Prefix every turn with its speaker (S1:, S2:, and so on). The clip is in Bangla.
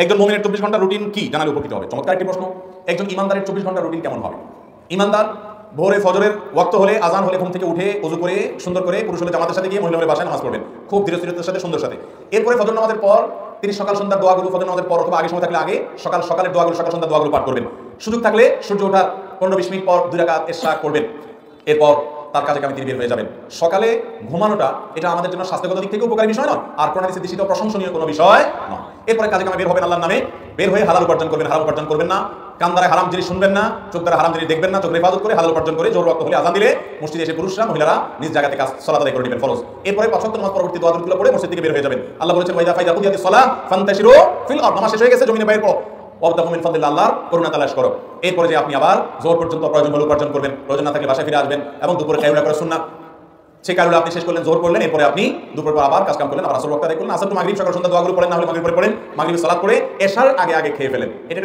S1: একজন মুমিনের 24 ঘন্টা রুটিন কি জানালে উপকৃত হবে? চমৎকার একটি প্রশ্ন। একজন ইমানদারের 24 ঘন্টা রুটিন কেমন হবে? ইমানদার ভোরে ফজরের ওয়াক্ত হলে, আজান হলে ঘুম থেকে উঠে ওযু করে সুন্দর করে, পুরুষ হলে জামাতের সাথে গিয়ে, মহিলা হলে বাসায় নামাজ পড়বেন খুব ধীরস্থিরতার সাথে, সুন্দর সাথে। এরপরে ফজর নামাজের পর তিনি সকাল সন্ধ্যার দোয়াগুলো, ফজর নামাজের পর অথবা আগে সময় থাকলে আগে সকালের দোয়াগুলো, সকাল সন্ধ্যার দোয়াগুলো পাঠ করবেন। সুযোগ থাকলে সূর্য ওঠার 15-20 মিনিট পর 2 রাকাত ইশরাক করবেন। এরপর তার কাজে কামে তিনি বের হয়ে যাবেন। সকালে ঘুমানোটা এটা আমাদের জন্য স্বাস্থ্যগত দিক থেকে উপকারী বিষয় নয়, আর কোরআন হাদিসে দৃষ্টিতে প্রশংসনীয় কোনো বিষয় নয়। এরপরে কাজে কামে বের হবেন আল্লাহর নামে, বের হয়ে হালাল উপার্জন করবেন। হারাম উপার্জন করবেন না, কান দ্বারা হারাম জিনিস শুনবেন না, চোখ দ্বারা হারাম জিনিস দেখবেন না, চোখের হেফাজত করে হালাল উপার্জন করে, জোর রক্ত হলে আজান দিলে মসজিদে এসে পুরুষরা, মহিলারা নিজ জায়গা থেকে সালাত আদায় করে নেবেন ফরজ। এরপরে 5 ওয়াক্ত নামাজ পরবর্তী দোয়া দুরুদগুলো পড়ে মসজিদ থেকে বের হয়ে যাবেন। আল্লাহ বলেছেন ওয়াইদা ফাইদা কুদিয়াতিস সালাহ ফান্তাশিরু ফিল আরদ, নামাজ শেষ হয়ে গেছে, জমিনে বাইরে পড়ো, ওয়াবতাগু মিন ফাদলিল্লাহ, আল্লাহর করুণা তালাশ করো। এরপরে যে আপনি আবার জোহর পর্যন্ত প্রয়োজন হলে উপার্জন করবেন, প্রয়োজন না থাকলে বাসায় ফিরে আসবেন এবং দুপুরে কায়ুলা করা সুন্নাত, সেই কায়ুলা আপনি শেষ করলেন, জোহর করলেন, এরপরে আপনি দুপুর পর আবার কাজ কাম করলেন, আবার আসর ওয়াক্ত আদায় করলেন, আসর টু মাগরিব সকাল সন্ধ্যা দোয়াগুলো পড়েন, না হলে মাগরিবের পরে মাগরিবের সালাত করে এশার আগে খেয়ে ফেলেন। এটা